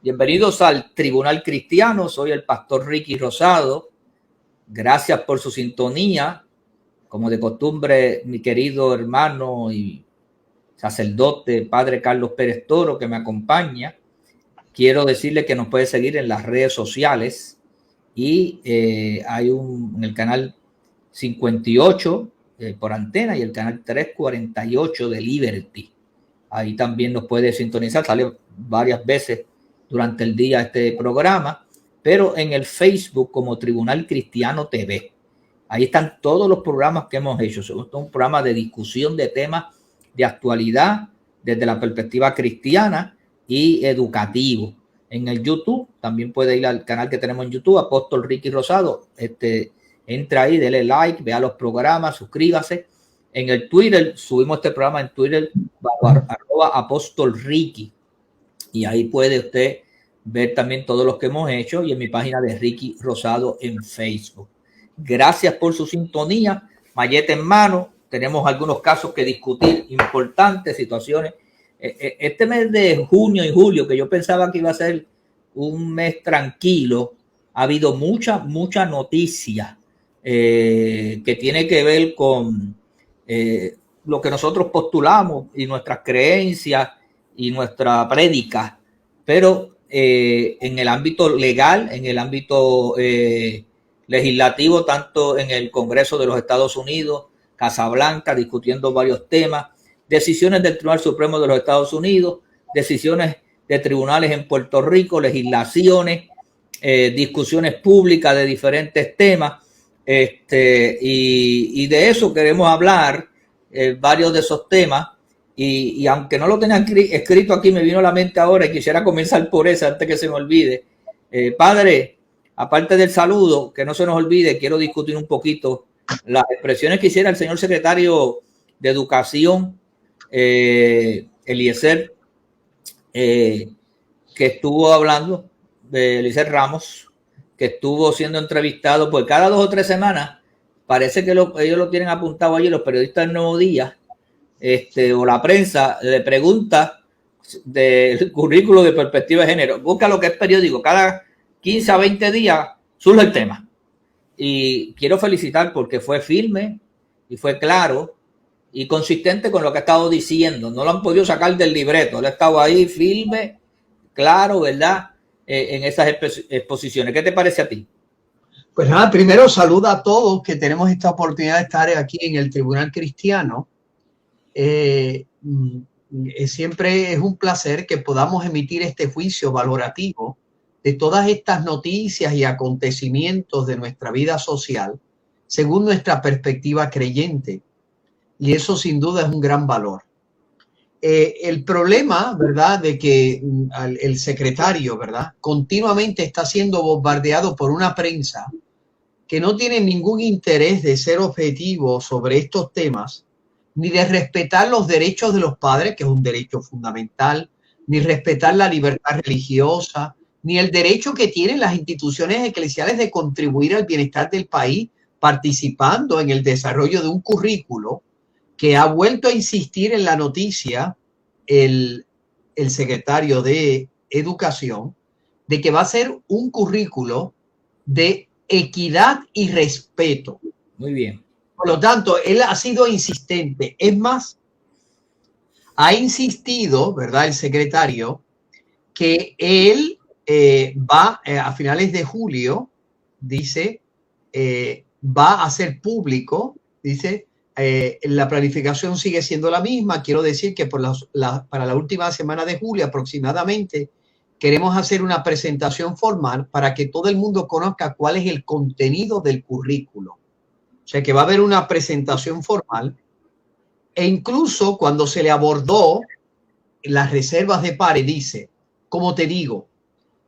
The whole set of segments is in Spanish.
Bienvenidos al Tribunal Cristiano. Soy el pastor Ricky Rosado. Gracias por su sintonía. Como de costumbre, mi querido hermano y sacerdote, padre Carlos Pérez Toro, que me acompaña. Quiero decirle que nos puede seguir en las redes sociales y hay en el canal 58 por antena y el canal 348 de Liberty. Ahí también nos puede sintonizar. Sale varias veces durante el día este programa, pero en el Facebook como Tribunal Cristiano TV. Ahí están todos los programas que hemos hecho. Son un programa de discusión de temas de actualidad desde la perspectiva cristiana y educativo. En el YouTube también puede ir al canal que tenemos en YouTube, Apóstol Ricky Rosado. Entra ahí, dele like, vea los programas, suscríbase. En el Twitter, subimos este programa en Twitter, @Apóstol Ricky. Y ahí puede usted ver también todos los que hemos hecho y en mi página de Ricky Rosado en Facebook. Gracias por su sintonía. Mallete en mano. Tenemos algunos casos que discutir, importantes situaciones. Este mes de junio y julio, que yo pensaba que iba a ser un mes tranquilo, ha habido mucha noticia que tiene que ver con lo que nosotros postulamos y nuestras creencias y nuestra prédica, pero en el ámbito legal, en el ámbito legislativo, tanto en el Congreso de los Estados Unidos, Casa Blanca, discutiendo varios temas, decisiones del Tribunal Supremo de los Estados Unidos, decisiones de tribunales en Puerto Rico, legislaciones, discusiones públicas de diferentes temas, y de eso queremos hablar, varios de esos temas, y aunque no lo tenía escrito aquí, me vino a la mente ahora y quisiera comenzar por eso antes que se me olvide. Padre, aparte del saludo, que no se nos olvide, quiero discutir un poquito las expresiones que hiciera el señor secretario de Educación, Eliezer, que estuvo hablando, de Eliezer Ramos, que estuvo siendo entrevistado por cada 2 o 3 semanas. Parece que ellos lo tienen apuntado allí, los periodistas del Nuevo Día, o la prensa, le pregunta del currículo de perspectiva de género. Busca lo que es periódico, cada 15 a 20 días surge el tema. Y quiero felicitar porque fue firme y fue claro y consistente con lo que ha estado diciendo. No lo han podido sacar del libreto. Él ha estado ahí firme, claro, ¿verdad? En esas exposiciones. ¿Qué te parece a ti? Pues nada, primero saluda a todos que tenemos esta oportunidad de estar aquí en el Tribunal Cristiano. Siempre es un placer que podamos emitir este juicio valorativo de todas estas noticias y acontecimientos de nuestra vida social según nuestra perspectiva creyente. Y eso sin duda es un gran valor. El problema, ¿verdad?, de que el secretario, ¿verdad?, continuamente está siendo bombardeado por una prensa que no tiene ningún interés de ser objetivo sobre estos temas, ni de respetar los derechos de los padres, que es un derecho fundamental, ni respetar la libertad religiosa, ni el derecho que tienen las instituciones eclesiales de contribuir al bienestar del país participando en el desarrollo de un currículo que ha vuelto a insistir en la noticia el secretario de Educación de que va a ser un currículo de equidad y respeto. Muy bien. Por lo tanto, él ha sido insistente. Es más, ha insistido, ¿verdad?, el secretario, que él va a finales de julio, dice, va a hacer público, dice, la planificación sigue siendo la misma. Quiero decir que para la última semana de julio aproximadamente queremos hacer una presentación formal para que todo el mundo conozca cuál es el contenido del currículo. O sea que va a haber una presentación formal, e incluso cuando se le abordó las reservas de pares, dice, como te digo,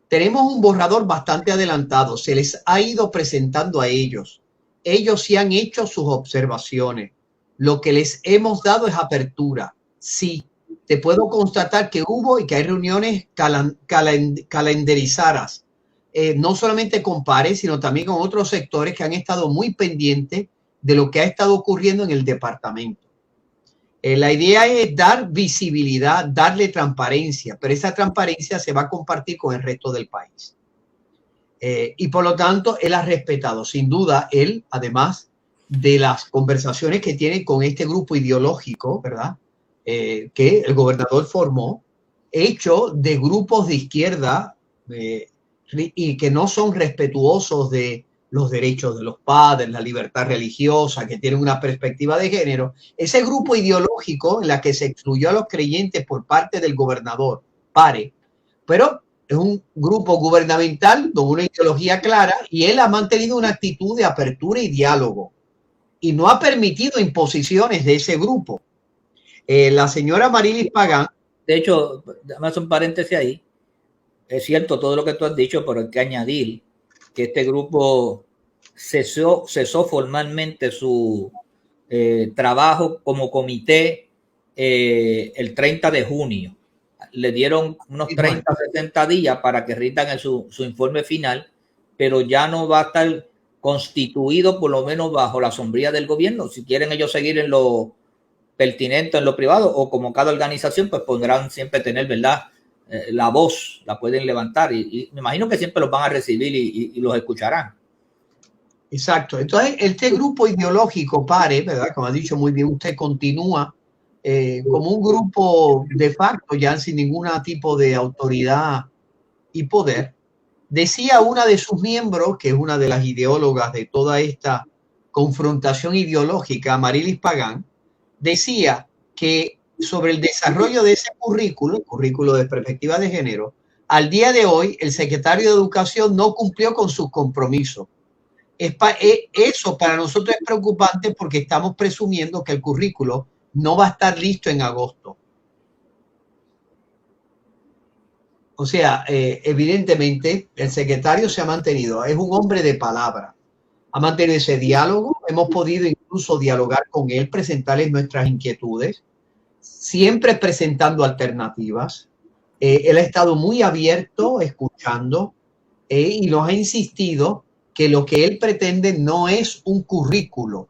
tenemos un borrador bastante adelantado, se les ha ido presentando a ellos. Ellos sí han hecho sus observaciones. Lo que les hemos dado es apertura. Sí, te puedo constatar que hubo y que hay reuniones calendarizadas, no solamente con pares, sino también con otros sectores que han estado muy pendientes de lo que ha estado ocurriendo en el departamento. La idea es dar visibilidad, darle transparencia, pero esa transparencia se va a compartir con el resto del país. Y por lo tanto, él ha respetado, sin duda, él, además de las conversaciones que tiene con este grupo ideológico, ¿verdad? Que el gobernador formó, hecho de grupos de izquierda y que no son respetuosos de los derechos de los padres, la libertad religiosa, que tienen una perspectiva de género. Ese grupo ideológico en la que se excluyó a los creyentes por parte del gobernador, PARE, pero es un grupo gubernamental con una ideología clara y él ha mantenido una actitud de apertura y diálogo y no ha permitido imposiciones de ese grupo. La señora Marilis Pagán. De hecho, dame un paréntesis ahí. Es cierto todo lo que tú has dicho, pero hay que añadir que este grupo cesó formalmente su trabajo como comité el 30 de junio. Le dieron unos 30 o 60 días para que rindan su informe final, pero ya no va a estar constituido, por lo menos bajo la sombría del gobierno. Si quieren ellos seguir en lo pertinente, en lo privado, o como cada organización, pues podrán siempre tener, ¿verdad? La voz, la pueden levantar y me imagino que siempre los van a recibir y los escucharán. Exacto. Entonces, este grupo ideológico, PARE, ¿verdad? Como ha dicho muy bien, usted continúa como un grupo de facto, ya sin ningún tipo de autoridad y poder. Decía una de sus miembros, que es una de las ideólogas de toda esta confrontación ideológica, Marilis Pagán, decía que sobre el desarrollo de ese currículo de perspectiva de género, al día de hoy el secretario de Educación no cumplió con sus compromisos. Eso para nosotros es preocupante porque estamos presumiendo que el currículo no va a estar listo en agosto. O sea, evidentemente el secretario se ha mantenido, es un hombre de palabra, ha mantenido ese diálogo, hemos podido incluso dialogar con él, presentarle nuestras inquietudes, siempre presentando alternativas. Él ha estado muy abierto, escuchando, y nos ha insistido que lo que él pretende no es un currículo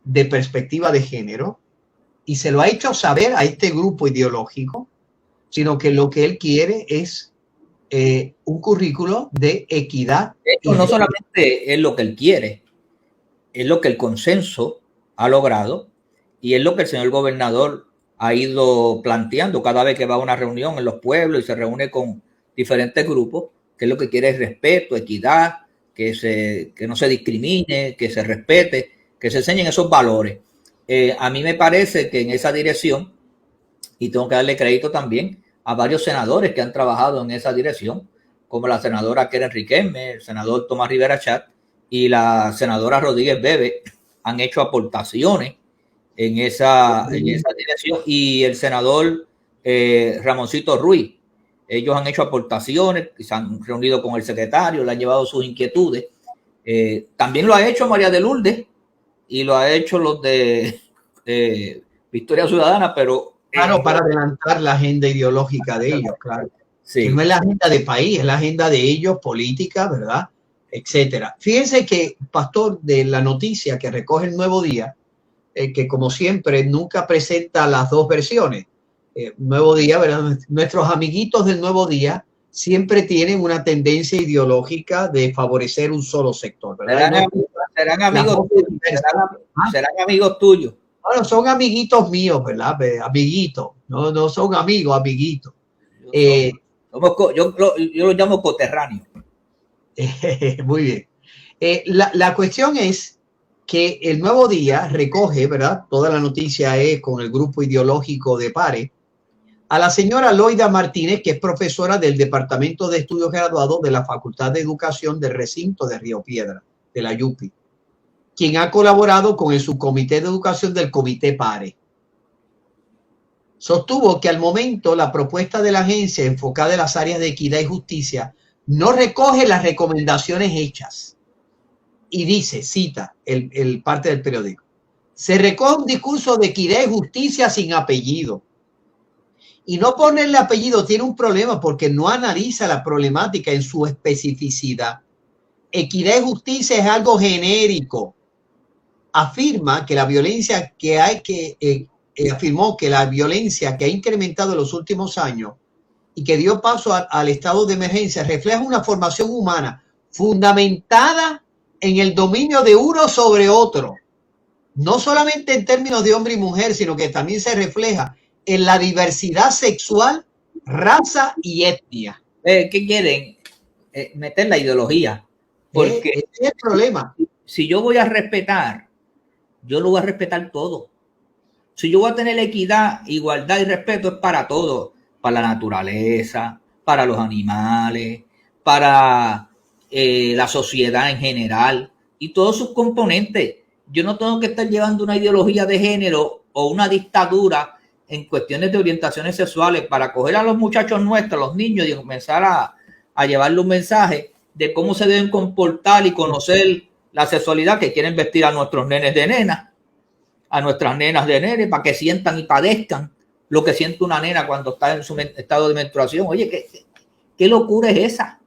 de perspectiva de género, y se lo ha hecho saber a este grupo ideológico, sino que lo que él quiere es un currículo de equidad. Esto no solamente es lo que él quiere, es lo que el consenso ha logrado y es lo que el señor gobernador ha ido planteando cada vez que va a una reunión en los pueblos y se reúne con diferentes grupos, que es lo que quiere es respeto, equidad, que no se discrimine, que se respete, que se enseñen esos valores. A mí me parece que en esa dirección, y tengo que darle crédito también a varios senadores que han trabajado en esa dirección, como la senadora Keren Riquelme, el senador Tomás Rivera Chat y la senadora Rodríguez Bebe, han hecho aportaciones en esa dirección, y el senador Ramoncito Ruiz, ellos han hecho aportaciones, se han reunido con el secretario, le han llevado sus inquietudes. También lo ha hecho María de Lourdes y lo ha hecho los de Victoria Ciudadana, pero claro, para adelantar la agenda ideológica de ellos, claro. Sí. Que no es la agenda de país, es la agenda de ellos, política, ¿verdad? Etcétera. Fíjense que, pastor, de la noticia que recoge el Nuevo Día, que como siempre nunca presenta las dos versiones. Nuevo Día, ¿verdad? Nuestros amiguitos del Nuevo Día siempre tienen una tendencia ideológica de favorecer un solo sector, ¿verdad? Serán amigos tuyos. Bueno, son amiguitos míos, ¿verdad? Amiguitos, no son amigos, amiguitos. Yo los llamo coterráneos. Muy bien. La cuestión es que el Nuevo Día recoge, ¿verdad? Toda la noticia es con el grupo ideológico de PARE, a la señora Loida Martínez, que es profesora del Departamento de Estudios Graduados de la Facultad de Educación del Recinto de Río Piedra, de la YUPI, quien ha colaborado con el subcomité de educación del comité PARE. Sostuvo que al momento la propuesta de la agencia enfocada en las áreas de equidad y justicia no recoge las recomendaciones hechas. Y dice, cita el parte del periódico, se recoge un discurso de equidad y justicia sin apellido. Y no ponerle apellido tiene un problema porque no analiza la problemática en su especificidad. Equidad y justicia es algo genérico. Afirma que la violencia que hay que afirmó que la violencia que ha incrementado en los últimos años y que dio paso al estado de emergencia refleja una formación humana fundamentada en el dominio de uno sobre otro, no solamente en términos de hombre y mujer, sino que también se refleja en la diversidad sexual, raza y etnia. ¿Qué quieren? Meter la ideología. Porque ese es el problema. Si yo voy a respetar, yo lo voy a respetar todo. Si yo voy a tener equidad, igualdad y respeto, es para todo. Para la naturaleza, para los animales, para la sociedad en general y todos sus componentes. Yo no tengo que estar llevando una ideología de género o una dictadura en cuestiones de orientaciones sexuales para coger a los muchachos nuestros, los niños, y comenzar a llevarle un mensaje de cómo se deben comportar y conocer la sexualidad, que quieren vestir a nuestros nenes de nenas, a nuestras nenas de nenes, para que sientan y padezcan lo que siente una nena cuando está en su estado de menstruación. Oye, ¿qué locura es esa?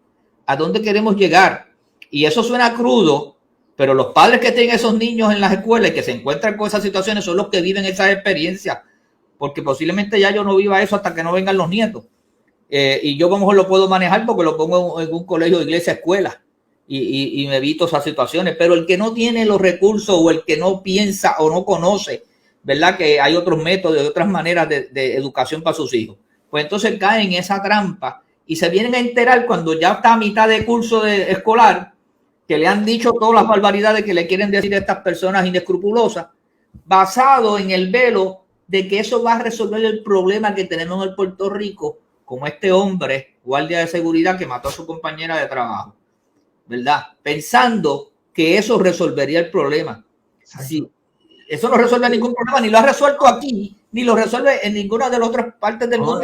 ¿A dónde queremos llegar? Y eso suena crudo, pero los padres que tienen esos niños en las escuelas y que se encuentran con esas situaciones son los que viven esas experiencias, porque posiblemente ya yo no viva eso hasta que no vengan los nietos. Y yo a lo mejor lo puedo manejar porque lo pongo en un colegio, iglesia, escuela, y me evito esas situaciones. Pero el que no tiene los recursos o el que no piensa o no conoce, ¿verdad?, que hay otros métodos y otras maneras de educación para sus hijos, pues entonces caen en esa trampa y se vienen a enterar cuando ya está a mitad de curso escolar, que le han dicho todas las barbaridades que le quieren decir a estas personas inescrupulosas, basado en el velo de que eso va a resolver el problema que tenemos en el Puerto Rico, como este hombre, guardia de seguridad, que mató a su compañera de trabajo, ¿verdad? Pensando que eso resolvería el problema. Sí, eso no resuelve ningún problema, ni lo ha resuelto aquí, ni lo resuelve en ninguna de las otras partes del mundo.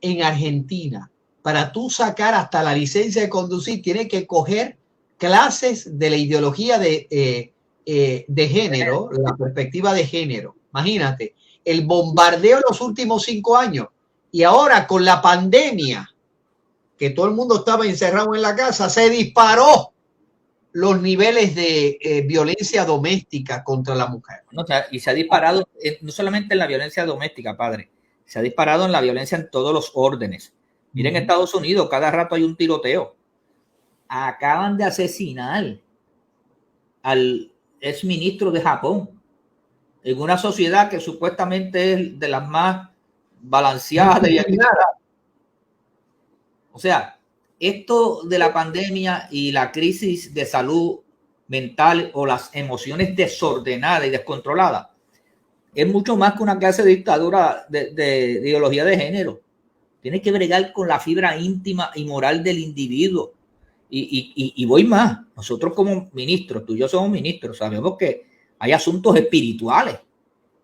En Argentina, para tú sacar hasta la licencia de conducir, tienes que coger clases de la ideología de género, la perspectiva de género. Imagínate, el bombardeo en los últimos 5 años. Y ahora con la pandemia, que todo el mundo estaba encerrado en la casa, se disparó los niveles de violencia doméstica contra la mujer. No, y se ha disparado no solamente en la violencia doméstica, padre, se ha disparado en la violencia en todos los órdenes. Miren, en Estados Unidos cada rato hay un tiroteo. Acaban de asesinar al exministro de Japón en una sociedad que supuestamente es de las más balanceadas y equilibradas. O sea, esto de la pandemia y la crisis de salud mental o las emociones desordenadas y descontroladas es mucho más que una clase de dictadura de ideología de género. Tiene que bregar con la fibra íntima y moral del individuo. Y voy más. Nosotros como ministros, tú y yo somos ministros, sabemos que hay asuntos espirituales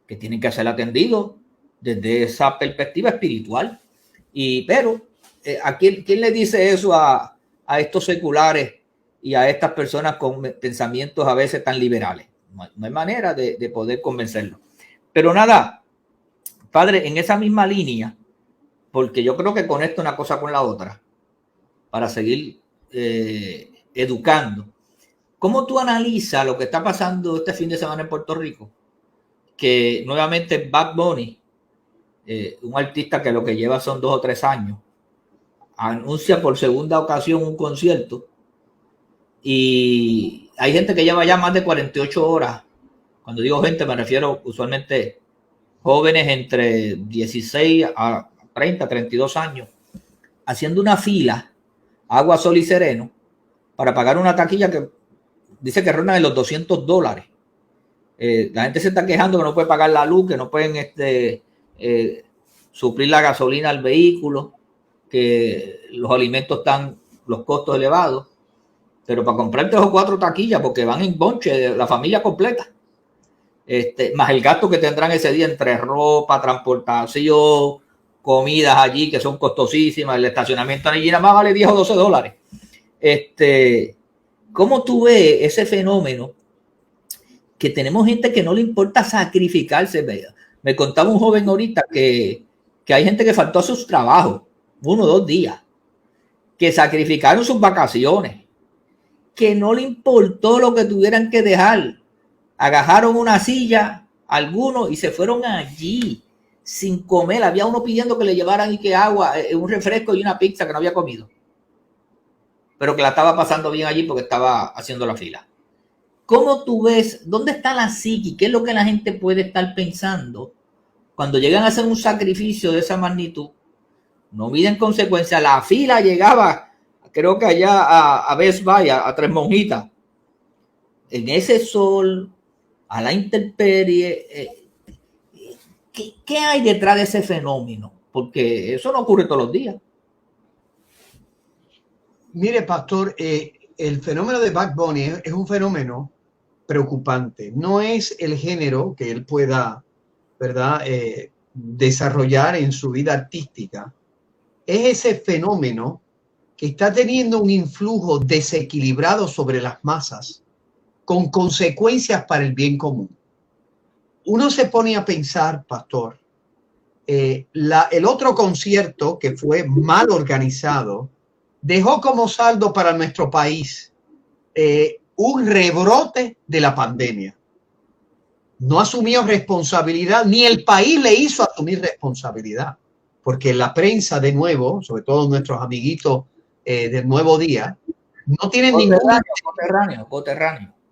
que tienen que ser atendidos desde esa perspectiva espiritual. Pero ¿a quién le dice eso a estos seculares y a estas personas con pensamientos a veces tan liberales? No hay manera de poder convencerlos. Pero nada, padre, en esa misma línea, porque yo creo que conecta una cosa con la otra para seguir educando. ¿Cómo tú analizas lo que está pasando este fin de semana en Puerto Rico? Que nuevamente Bad Bunny, un artista que lo que lleva son 2 o 3 años, anuncia por segunda ocasión un concierto y hay gente que lleva ya más de 48 horas. Cuando digo gente me refiero usualmente jóvenes entre 16 a 30, 32 años, haciendo una fila, agua, sol y sereno, para pagar una taquilla que dice que ronda en los $200. La gente se está quejando que no puede pagar la luz, que no pueden suplir la gasolina al vehículo, que los alimentos están, los costos elevados, pero para comprar 3 o 4 taquillas, porque van en bonche, la familia completa, más el gasto que tendrán ese día entre ropa, transportación, comidas allí que son costosísimas, el estacionamiento allí nada más vale $10 o $12. ¿Cómo tú ves ese fenómeno? Que tenemos gente que no le importa sacrificarse. Me contaba un joven ahorita que hay gente que faltó a sus trabajos 1 o 2 días, que sacrificaron sus vacaciones, que no le importó lo que tuvieran que dejar Agajaron una silla, algunos, y se fueron allí sin comer. Había uno pidiendo que le llevaran y que agua, un refresco y una pizza que no había comido, pero que la estaba pasando bien allí porque estaba haciendo la fila. ¿Cómo tú ves, dónde está la psique? ¿Qué es lo que la gente puede estar pensando cuando llegan a hacer un sacrificio de esa magnitud? No miden consecuencias. La fila llegaba, creo que allá a Best Buy, a Tres Monjitas, en ese sol, a la intemperie. ¿Qué hay detrás de ese fenómeno? Porque eso no ocurre todos los días. Mire, pastor, el fenómeno de Bad Bunny es un fenómeno preocupante. No es el género que él pueda, ¿verdad?, desarrollar en su vida artística. Es ese fenómeno que está teniendo un influjo desequilibrado sobre las masas, con consecuencias para el bien común. Uno se pone a pensar, pastor, el otro concierto que fue mal organizado dejó como saldo para nuestro país un rebrote de la pandemia. No asumió responsabilidad, ni el país le hizo asumir responsabilidad, porque la prensa, de nuevo, sobre todo nuestros amiguitos del Nuevo Día, no tienen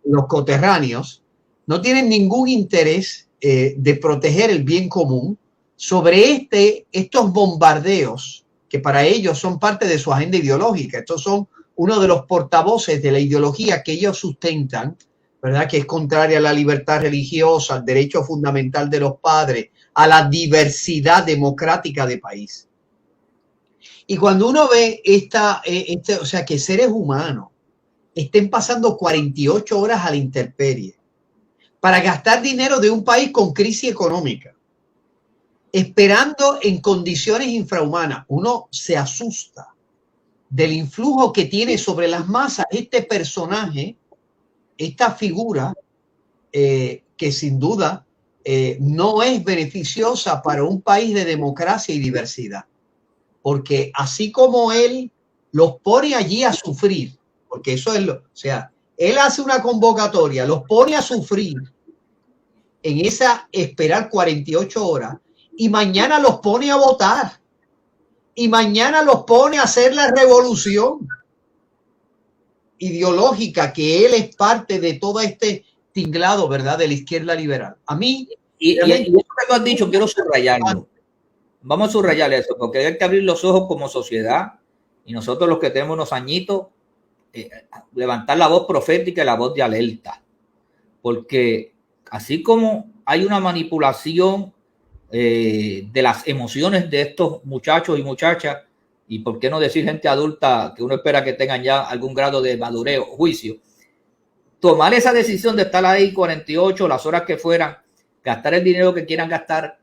los coterráneos, no tienen ningún interés de proteger el bien común sobre estos bombardeos que para ellos son parte de su agenda ideológica. Estos son uno de los portavoces de la ideología que ellos sustentan, ¿verdad?, que es contraria a la libertad religiosa, al derecho fundamental de los padres, a la diversidad democrática de país. Y cuando uno ve o sea, que seres humanos estén pasando 48 horas a la intemperie para gastar dinero de un país con crisis económica, esperando en condiciones infrahumanas, uno se asusta del influjo que tiene sobre las masas este personaje, esta figura que sin duda no es beneficiosa para un país de democracia y diversidad. Porque así como él los pone allí a sufrir, porque eso es o sea, él hace una convocatoria, los pone a sufrir en esa esperar 48 horas y mañana los pone a votar y mañana los pone a hacer la revolución ideológica que él es parte de todo este tinglado, ¿verdad?, de la izquierda liberal. A mí... Y eso que tú has dicho, quiero subrayarlo. Vamos a subrayar eso, porque hay que abrir los ojos como sociedad y nosotros los que tenemos unos añitos, levantar la voz profética y la voz de alerta. Porque así como hay una manipulación de las emociones de estos muchachos y muchachas, y por qué no decir gente adulta que uno espera que tengan ya algún grado de madurez o juicio, tomar esa decisión de estar ahí 48, las horas que fueran, gastar el dinero que quieran gastar,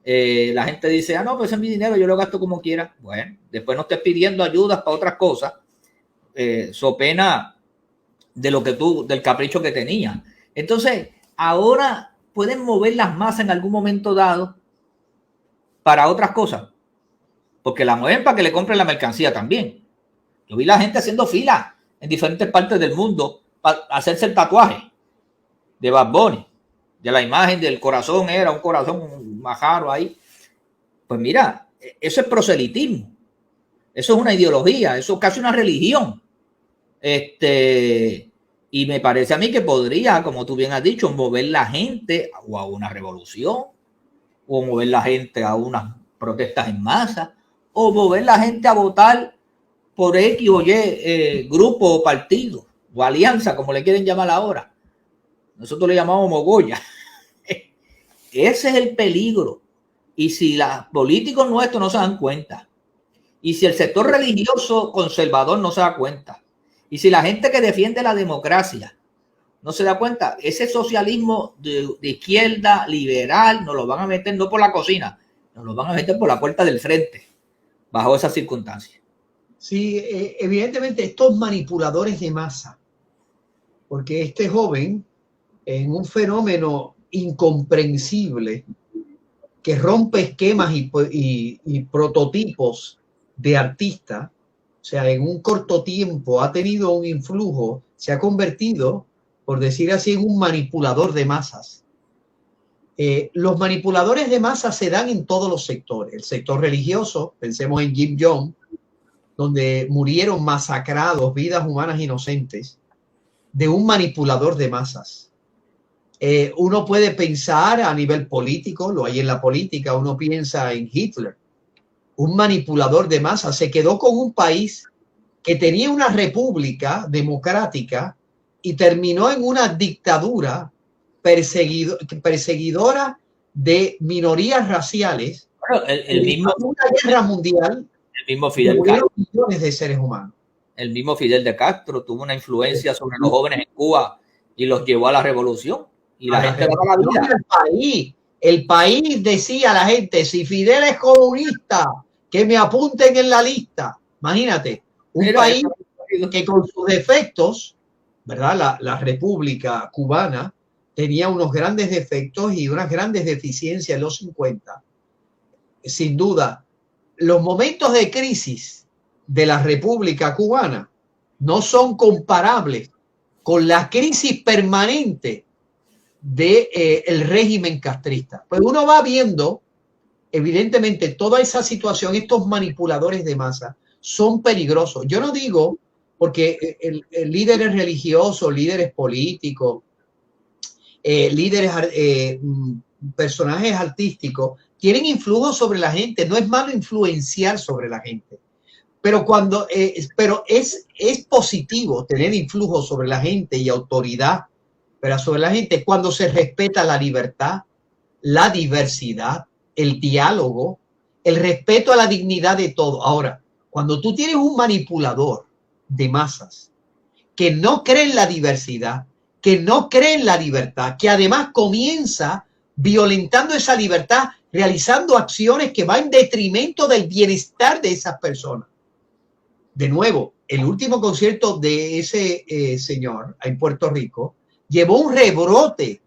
la gente dice, no, pues es mi dinero, yo lo gasto como quiera. Bueno, después no estés pidiendo ayudas para otras cosas, so pena de lo que del capricho que tenía. Entonces, ahora pueden mover las masas en algún momento dado para otras cosas, porque la mueven para que le compren la mercancía también. Yo vi la gente haciendo fila en diferentes partes del mundo para hacerse el tatuaje de Bad Bunny, de la imagen del corazón, era un corazón majaro ahí. Pues mira, eso es proselitismo, eso es una ideología, eso es casi una religión. Y me parece a mí que podría, como tú bien has dicho, mover la gente o a una revolución, o mover la gente a unas protestas en masa, o mover la gente a votar por X o Y grupo o partido, o alianza, como le quieren llamar ahora. Nosotros le llamamos mogolla. Ese es el peligro. Y si los políticos nuestros no se dan cuenta, y si el sector religioso conservador no se da cuenta, y si la gente que defiende la democracia no se da cuenta, ese socialismo de izquierda liberal nos lo van a meter no por la cocina, nos lo van a meter por la puerta del frente, bajo esas circunstancias. Sí, evidentemente estos manipuladores de masa, porque este joven, en un fenómeno incomprensible que rompe esquemas y prototipos de artista, o sea, en un corto tiempo ha tenido un influjo, se ha convertido, por decir así, un manipulador de masas. Los manipuladores de masas se dan en todos los sectores. El sector religioso, pensemos en Kim Jong, donde murieron masacrados vidas humanas inocentes de un manipulador de masas. Uno puede pensar a nivel político, lo hay en la política, uno piensa en Hitler, un manipulador de masas. Se quedó con un país que tenía una república democrática y terminó en una dictadura perseguidora de minorías raciales. Bueno, el mismo, una guerra mundial. El mismo Fidel Castro, millones de seres humanos. El mismo Fidel de Castro tuvo una influencia sobre los jóvenes en Cuba y los llevó a la revolución. Y la gente daba la vida. El país decía a la gente, si Fidel es comunista, que me apunten en la lista. Imagínate, un país que con sus defectos, ¿verdad? La República Cubana tenía unos grandes defectos y unas grandes deficiencias en los 50. Sin duda, los momentos de crisis de la República Cubana no son comparables con la crisis permanente del régimen castrista. Pues uno va viendo, evidentemente, toda esa situación. Estos manipuladores de masa son peligrosos. Yo no digo porque líderes religiosos, líderes políticos, líderes, personajes artísticos tienen influjo sobre la gente. No es malo influenciar sobre la gente, pero pero es positivo tener influjo sobre la gente y autoridad, pero sobre la gente cuando se respeta la libertad, la diversidad, el diálogo, el respeto a la dignidad de todo. Ahora, cuando tú tienes un manipulador de masas que no cree en la diversidad, que no cree en la libertad, que además comienza violentando esa libertad, realizando acciones que van en detrimento del bienestar de esas personas. De nuevo, el último concierto de ese señor en Puerto Rico llevó un rebrote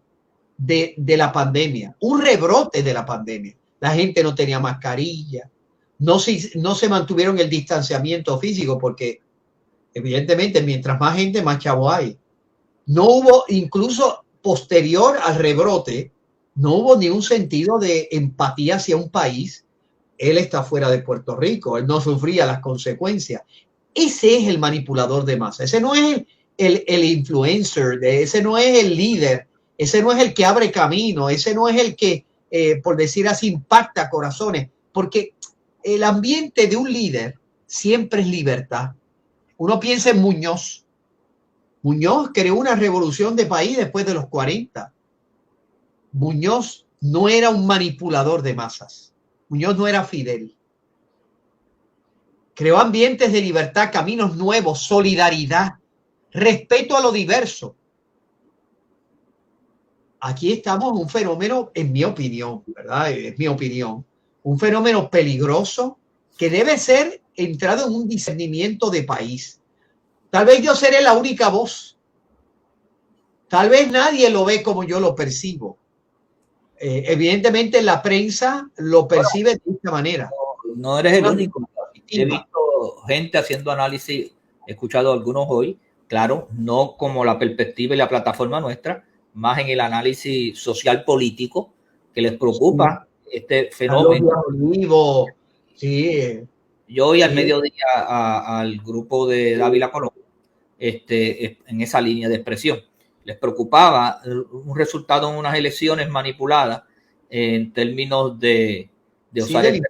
de la pandemia, un rebrote de la pandemia. La gente no tenía mascarilla, no se mantuvieron el distanciamiento físico porque evidentemente mientras más gente, más chavo hay. No hubo, incluso posterior al rebrote, no hubo ni un sentido de empatía hacia un país. Él está fuera de Puerto Rico, él no sufría las consecuencias. Ese es el manipulador de masa. Ese no es el influencer, ese no es el líder, ese no es el que abre camino, ese no es el que, por decir así, impacta corazones, porque el ambiente de un líder siempre es libertad. Uno piensa en Muñoz. Muñoz creó una revolución de país después de los 40. Muñoz no era un manipulador de masas. Muñoz no era Fidel. Creó ambientes de libertad, caminos nuevos, solidaridad, respeto a lo diverso. Aquí estamos en un fenómeno, en mi opinión, ¿verdad? Es mi opinión, un fenómeno peligroso que debe ser entrado en un discernimiento de país. Tal vez yo seré la única voz. Tal vez nadie lo ve como yo lo percibo. Evidentemente la prensa lo percibe de esta manera. No eres el único. He visto gente haciendo análisis, he escuchado algunos hoy, claro, no como la perspectiva y la plataforma nuestra, más en el análisis social político que les preocupa este fenómeno. Sí. Yo hoy al mediodía al grupo de Dávila Colón, en esa línea de expresión. Les preocupaba un resultado en unas elecciones manipuladas en términos de usar de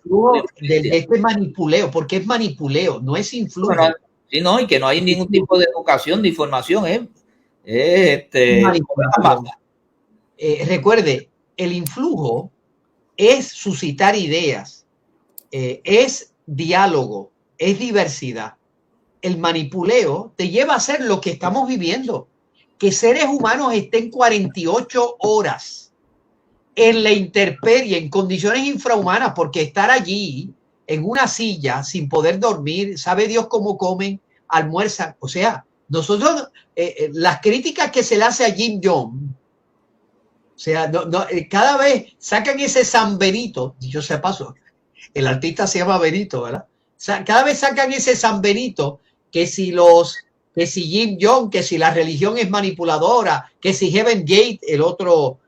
este manipuleo, porque es manipuleo, no es influjo. Bueno, sí, no, y que no hay ningún tipo de educación, de información. Recuerde, el influjo es suscitar ideas, es diálogo, es diversidad. El manipuleo te lleva a hacer lo que estamos viviendo, que seres humanos estén 48 horas en la intemperie, en condiciones infrahumanas, porque estar allí en una silla sin poder dormir, sabe Dios cómo comen, almuerzan. O sea, nosotros, las críticas que se le hace a Kim Jong, o sea, cada vez sacan ese San Benito, dicho sea paso, el artista se llama Benito, ¿verdad? O sea, cada vez sacan ese San Benito, que si los que si Jim Jones, que si la religión es manipuladora, que si Heaven Gate, el otro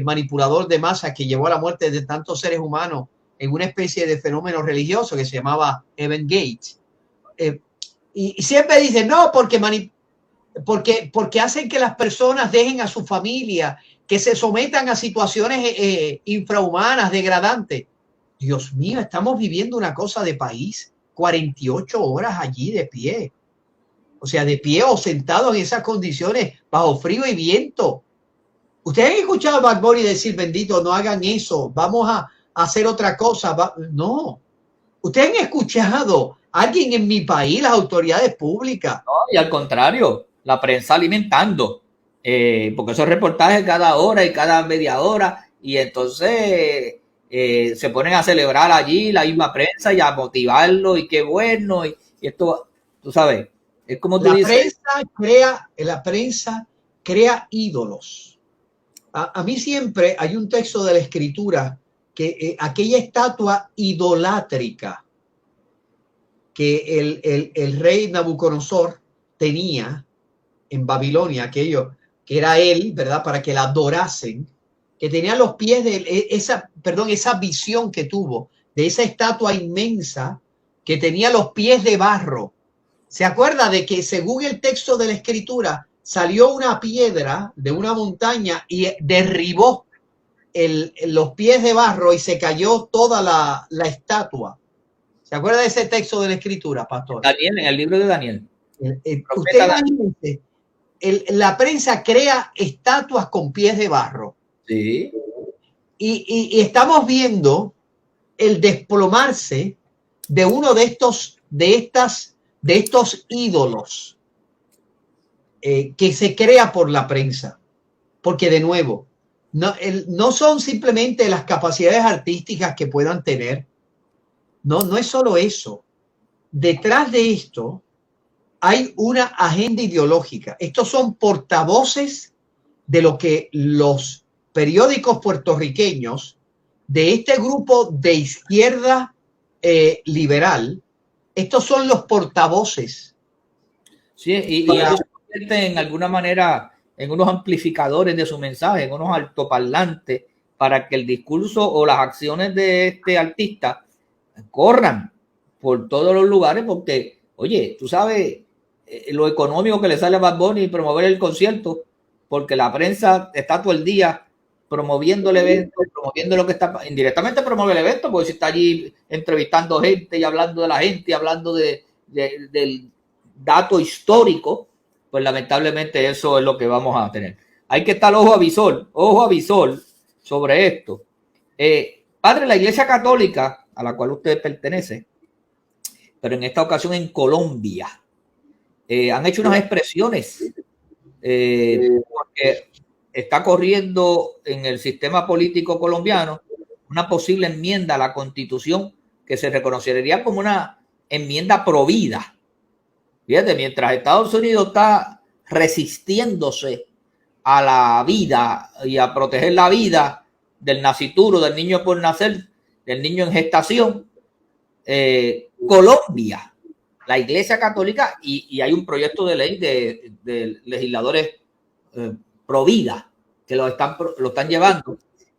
manipulador de masas que llevó a la muerte de tantos seres humanos en una especie de fenómeno religioso que se llamaba Heaven Gate. Y siempre dicen, no, porque hacen que las personas dejen a su familia, que se sometan a situaciones infrahumanas, degradantes. Dios mío, estamos viviendo una cosa de país, 48 horas allí de pie. O sea, de pie o sentado en esas condiciones, bajo frío y viento. ¿Ustedes han escuchado a Bad Bunny decir, bendito, no hagan eso, vamos a hacer otra cosa? No. ¿Ustedes han escuchado a alguien en mi país, las autoridades públicas? No, y al contrario, la prensa alimentando, porque esos reportajes cada hora y cada media hora, y entonces se ponen a celebrar allí la misma prensa y a motivarlo, y qué bueno, y esto, tú sabes, es como tú dices. La prensa crea ídolos. A mí siempre hay un texto de la Escritura que aquella estatua idolátrica que el rey Nabucodonosor tenía en Babilonia, aquello que era él, ¿verdad? Para que la adorasen, que tenía los pies de esa visión que tuvo de esa estatua inmensa que tenía los pies de barro. ¿Se acuerda de que según el texto de la Escritura salió una piedra de una montaña y derribó los pies de barro y se cayó toda la estatua? ¿Se acuerda de ese texto de la Escritura, pastor? Daniel, en el libro de Daniel. Usted imagínese, la prensa crea estatuas con pies de barro. Sí. Y estamos viendo el desplomarse de uno de estos ídolos que se crea por la prensa. Porque de nuevo, no son simplemente las capacidades artísticas que puedan tener. No es solo eso. Detrás de esto hay una agenda ideológica. Estos son portavoces de lo que los periódicos puertorriqueños de este grupo de izquierda liberal, estos son los portavoces. Sí, y ellos se convierten en alguna manera en unos amplificadores de su mensaje, en unos altoparlantes, para que el discurso o las acciones de este artista corran por todos los lugares, porque, oye, tú sabes lo económico que le sale a Bad Bunny promover el concierto, porque la prensa está todo el día promoviendo el evento, promoviendo lo que está, indirectamente promueve el evento, porque si está allí entrevistando gente y hablando de la gente y hablando del dato histórico, pues lamentablemente eso es lo que vamos a tener. Hay que estar ojo a visor sobre esto. Padre, la Iglesia Católica, a la cual usted pertenece, pero en esta ocasión en Colombia, han hecho unas expresiones porque está corriendo en el sistema político colombiano una posible enmienda a la Constitución que se reconocería como una enmienda pro vida. Fíjate, mientras Estados Unidos está resistiéndose a la vida y a proteger la vida del nascituro, del niño por nacer, del niño en gestación, Colombia, la Iglesia Católica, y hay un proyecto de ley de legisladores pro vida que lo están llevando.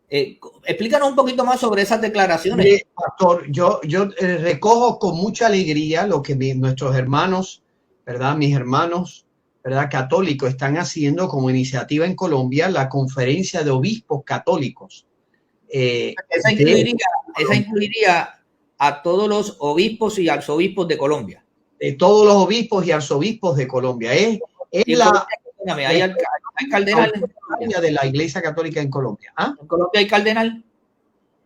Explícanos un poquito más sobre esas declaraciones. Pastor, yo recojo con mucha alegría lo que nuestros hermanos, ¿verdad? Mis hermanos, ¿verdad? Católicos están haciendo como iniciativa en Colombia la conferencia de obispos católicos. Esa incluiría a todos los obispos y arzobispos de Colombia. Todos los obispos y arzobispos de Colombia. Es la hay cardenal de la Iglesia Católica en Colombia. ¿Ah? ¿En Colombia hay cardenal?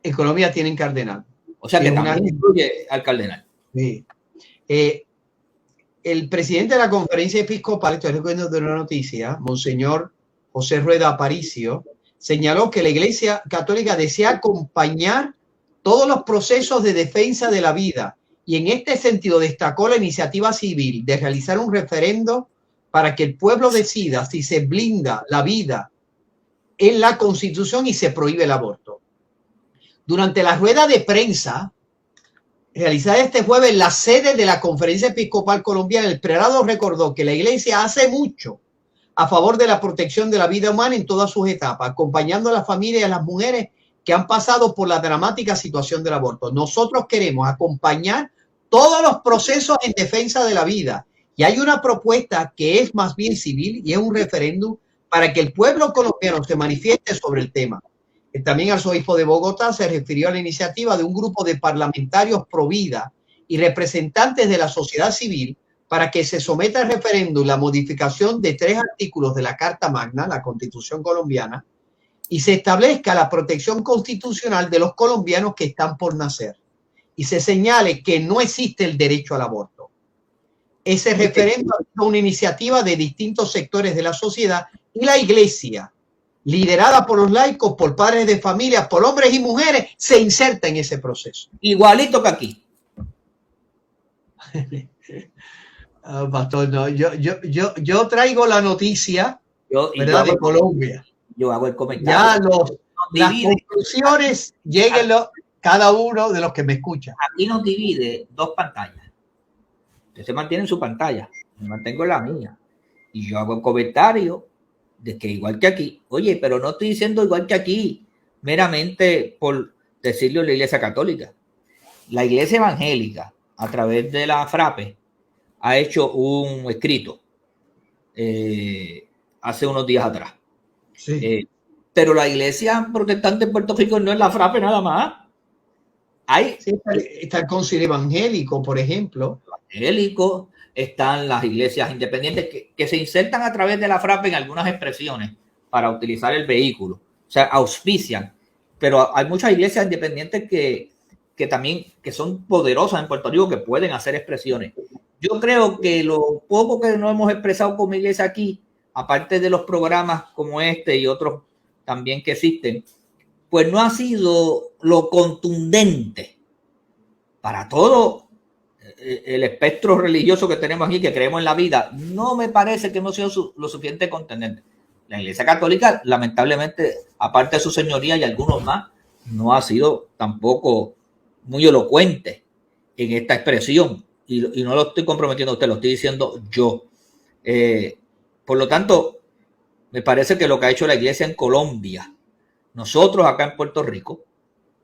En Colombia tienen cardenal. O sea que también incluye al cardenal. Sí. El presidente de la conferencia episcopal, estoy recuerdo de una noticia, Monseñor José Rueda Aparicio, señaló que la Iglesia Católica desea acompañar todos los procesos de defensa de la vida y en este sentido destacó la iniciativa civil de realizar un referendo para que el pueblo decida si se blinda la vida en la Constitución y se prohíbe el aborto. Durante la rueda de prensa realizada este jueves en la sede de la Conferencia Episcopal Colombiana, el prelado recordó que la Iglesia hace mucho a favor de la protección de la vida humana en todas sus etapas, acompañando a las familias y a las mujeres que han pasado por la dramática situación del aborto. Nosotros queremos acompañar todos los procesos en defensa de la vida. Y hay una propuesta que es más bien civil y es un referéndum para que el pueblo colombiano se manifieste sobre el tema. También el arzobispo de Bogotá se refirió a la iniciativa de un grupo de parlamentarios pro vida y representantes de la sociedad civil para que se someta al referéndum la modificación de 3 artículos de la Carta Magna, la Constitución colombiana, y se establezca la protección constitucional de los colombianos que están por nacer y se señale que no existe el derecho al aborto. Ese referéndum es una iniciativa de distintos sectores de la sociedad y la Iglesia, liderada por los laicos, por padres de familia, por hombres y mujeres, se inserta en ese proceso. Igualito que aquí. Pastor, no, yo traigo la noticia, ¿verdad? De Colombia. Yo hago el comentario. Ya las conclusiones, lléguenlo cada uno de los que me escuchan. Aquí nos divide 2 pantallas. Usted se mantiene en su pantalla, me mantengo en la mía. Y yo hago el comentario de que igual que aquí, oye, pero no estoy diciendo igual que aquí, meramente por decirlo a la Iglesia Católica. La Iglesia Evangélica, a través de la FRAPE, ha hecho un escrito hace unos días atrás. Sí. Pero la Iglesia Protestante en Puerto Rico no es la FRAPE nada más. Está el Concilio Evangélico, por ejemplo. Evangélico, están las iglesias independientes que se insertan a través de la FRAPE en algunas expresiones para utilizar el vehículo. O sea, auspician. Pero hay muchas iglesias independientes que también que son poderosas en Puerto Rico que pueden hacer expresiones. Yo creo que lo poco que nos hemos expresado como iglesia aquí, aparte de los programas como este y otros también que existen, pues no ha sido lo contundente para todo el espectro religioso que tenemos aquí, que creemos en la vida. No me parece que hemos sido lo suficiente contundente. La Iglesia Católica, lamentablemente, aparte de su señoría y algunos más, no ha sido tampoco muy elocuente en esta expresión. Y no lo estoy comprometiendo a usted, lo estoy diciendo yo. Por lo tanto, me parece que lo que ha hecho la Iglesia en Colombia, nosotros acá en Puerto Rico,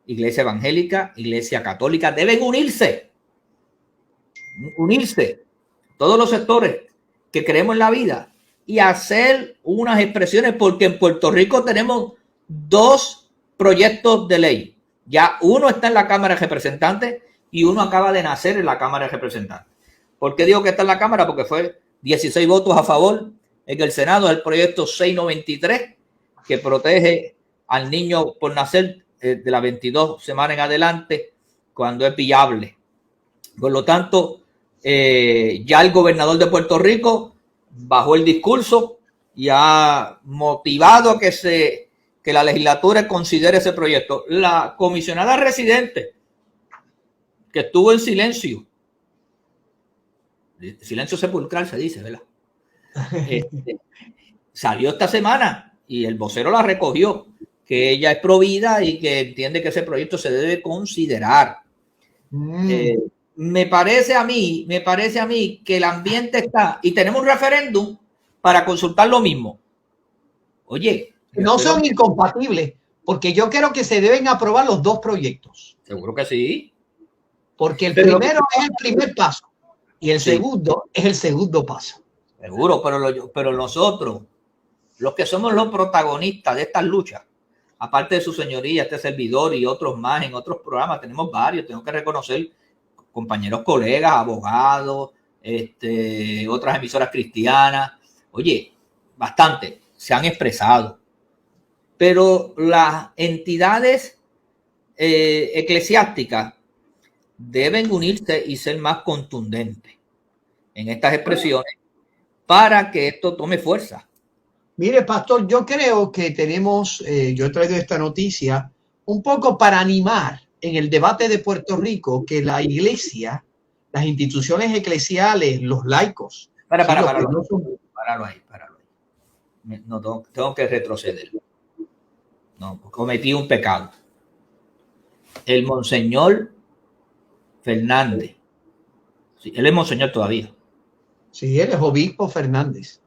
Iglesia Evangélica, Iglesia Católica, deben unirse, todos los sectores que creemos en la vida y hacer unas expresiones, porque en Puerto Rico tenemos 2 proyectos de ley. Ya uno está en la Cámara de Representantes y uno acaba de nacer en la Cámara de Representantes. ¿Por qué digo que está en la Cámara? Porque fue 16 votos a favor. En el Senado es el proyecto 693 que protege al niño por nacer de las 22 semanas en adelante cuando es viable. Por lo tanto, ya el gobernador de Puerto Rico bajó el discurso y ha motivado a que la legislatura considere ese proyecto. La comisionada residente, que estuvo en silencio sepulcral se dice, ¿verdad? Salió esta semana y el vocero la recogió, que ella es provida y que entiende que ese proyecto se debe considerar. Me parece a mí que el ambiente está, y tenemos un referéndum para consultar lo mismo. Oye, no son incompatibles, porque yo creo que se deben aprobar los 2 proyectos. Seguro que sí. Porque el primero es el primer paso y el segundo es el segundo paso. Seguro, pero nosotros, los que somos los protagonistas de estas luchas, aparte de su señoría, este servidor y otros más en otros programas, tenemos varios, tengo que reconocer compañeros, colegas, abogados, otras emisoras cristianas. Oye, bastante se han expresado. Pero las entidades eclesiásticas deben unirse y ser más contundentes en estas expresiones para que esto tome fuerza. Mire, pastor, yo creo que tenemos, yo he traído esta noticia un poco para animar en el debate de Puerto Rico que la iglesia, las instituciones eclesiales, los laicos. Páralo ahí. No, tengo que retroceder. No, cometí un pecado. El monseñor Fernández. Sí, él es monseñor todavía. Sí, él es obispo Fernández.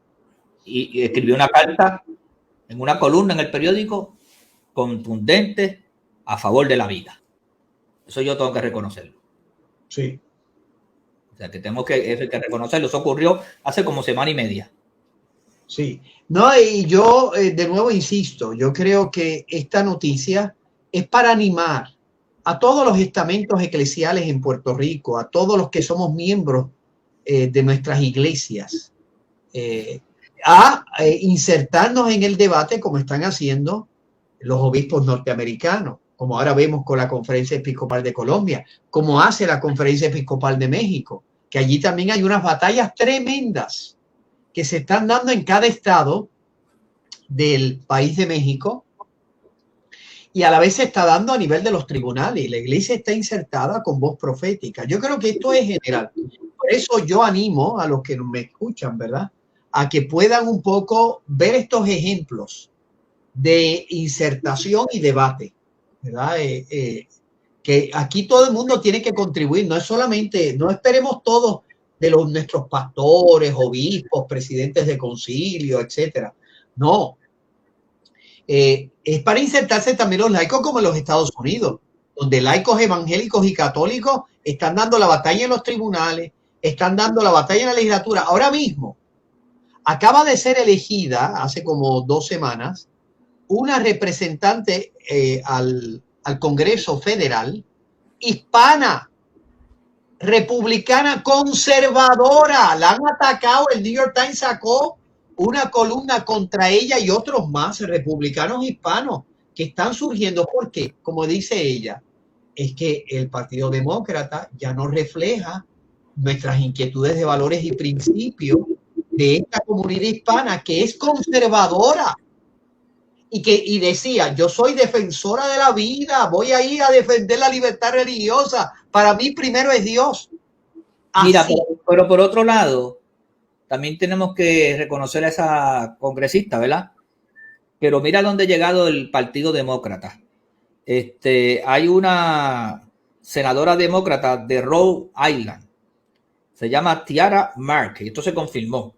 Y escribió una carta en una columna en el periódico contundente a favor de la vida. Eso yo tengo que reconocerlo. Sí. O sea, que tengo que reconocerlo. Eso ocurrió hace como semana y media. Sí. No, y yo de nuevo insisto, yo creo que esta noticia es para animar a todos los estamentos eclesiales en Puerto Rico, a todos los que somos miembros de nuestras iglesias, a insertarnos en el debate como están haciendo los obispos norteamericanos, como ahora vemos con la Conferencia Episcopal de Colombia, como hace la Conferencia Episcopal de México, que allí también hay unas batallas tremendas que se están dando en cada estado del país de México y a la vez se está dando a nivel de los tribunales y la iglesia está insertada con voz profética. Yo creo que esto es general. Por eso yo animo a los que me escuchan, ¿verdad?, a que puedan un poco ver estos ejemplos de insertación y debate, ¿verdad? Que aquí todo el mundo tiene que contribuir, no es solamente, no esperemos todos de nuestros pastores, obispos, presidentes de concilio, etcétera. No. Es para insertarse también los laicos como en los Estados Unidos, donde laicos evangélicos y católicos están dando la batalla en los tribunales, están dando la batalla en la legislatura. Ahora mismo, acaba de ser elegida, hace como 2 semanas, una representante al Congreso Federal, hispana, republicana, conservadora. La han atacado, el New York Times sacó una columna contra ella y otros más republicanos hispanos que están surgiendo porque, como dice ella, es que el Partido Demócrata ya no refleja nuestras inquietudes de valores y principios de esta comunidad hispana que es conservadora y decía, yo soy defensora de la vida, voy a ir a defender la libertad religiosa, para mí primero es Dios. Así. Mira, pero por otro lado, también tenemos que reconocer a esa congresista, ¿verdad? Pero mira dónde ha llegado el Partido Demócrata. Hay una senadora demócrata de Rhode Island, se llama Tiara Mark, y esto se confirmó,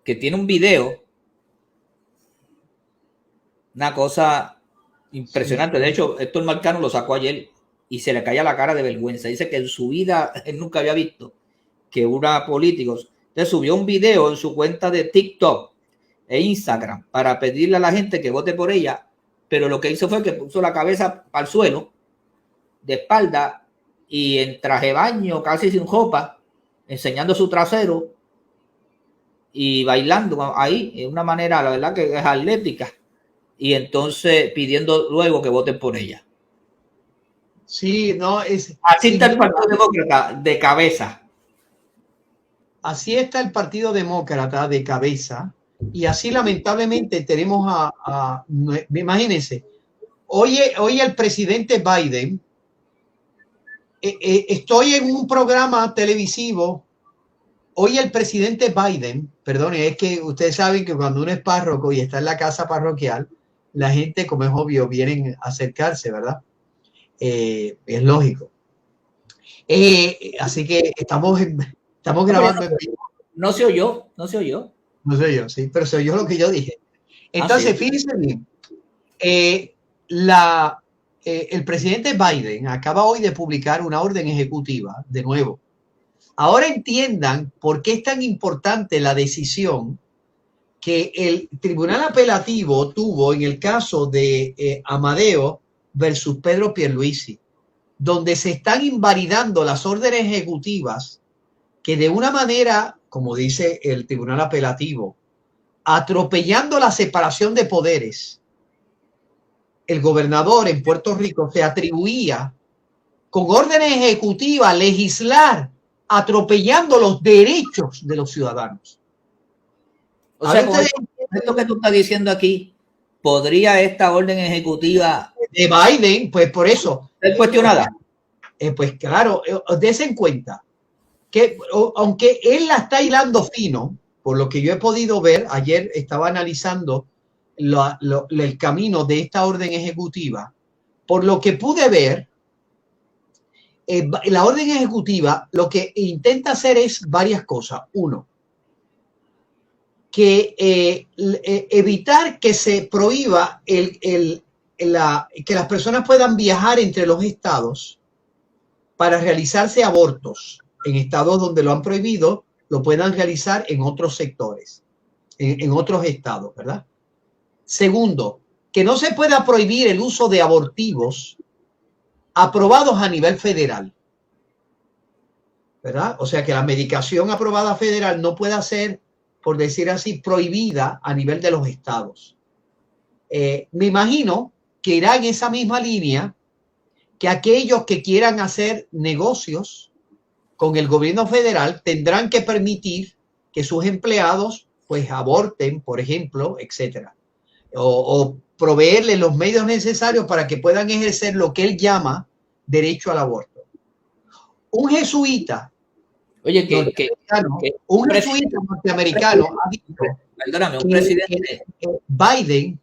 que tiene un video, una cosa impresionante. De hecho, Héctor Marcano lo sacó ayer y se le caía la cara de vergüenza. Dice que en su vida él nunca había visto que una político le subió un video en su cuenta de TikTok e Instagram para pedirle a la gente que vote por ella, pero lo que hizo fue que puso la cabeza al suelo, de espalda y en traje de baño, casi sin ropa, enseñando su trasero y bailando ahí de una manera, la verdad, que es atlética, y entonces pidiendo luego que voten por ella. Sí, no, es así está el Partido Demócrata de cabeza. Así está el Partido Demócrata de cabeza y así lamentablemente tenemos imagínense, hoy el presidente Biden, estoy en un programa televisivo, hoy el presidente Biden, perdone, es que ustedes saben que cuando uno es párroco y está en la casa parroquial, la gente, como es obvio, vienen a acercarse, ¿verdad? Es lógico. Así que estamos grabando en vivo. No se oyó. No sé yo, sí, pero se oyó lo que yo dije. Entonces, sí. Fíjense bien, el presidente Biden acaba hoy de publicar una orden ejecutiva, de nuevo. Ahora entiendan por qué es tan importante la decisión que el Tribunal Apelativo tuvo en el caso de Amadeo versus Pedro Pierluisi, donde se están invalidando las órdenes ejecutivas que de una manera, como dice el Tribunal Apelativo, atropellando la separación de poderes, el gobernador en Puerto Rico se atribuía con órdenes ejecutivas legislar atropellando los derechos de los ciudadanos. O sea, esto que tú estás diciendo aquí, ¿podría esta orden ejecutiva de Biden, pues por eso, ser cuestionada? Pues claro, dense en cuenta que aunque él la está hilando fino, por lo que yo he podido ver, ayer estaba analizando el camino de esta orden ejecutiva, por lo que pude ver, La orden ejecutiva lo que intenta hacer es varias cosas. Uno, que evitar que se prohíba que las personas puedan viajar entre los estados para realizarse abortos. En estados donde lo han prohibido, lo puedan realizar en otros sectores, en otros estados, ¿verdad? Segundo, que no se pueda prohibir el uso de abortivos aprobados a nivel federal, ¿verdad? O sea, que la medicación aprobada federal no pueda ser, por decir así, prohibida a nivel de los estados. Me imagino que irá en esa misma línea que aquellos que quieran hacer negocios con el gobierno federal tendrán que permitir que sus empleados pues aborten, por ejemplo, etcétera, o proveerles los medios necesarios para que puedan ejercer lo que él llama derecho al aborto. Un jesuita, oye, un jesuita norteamericano ha dicho, perdóname, un presidente. Biden,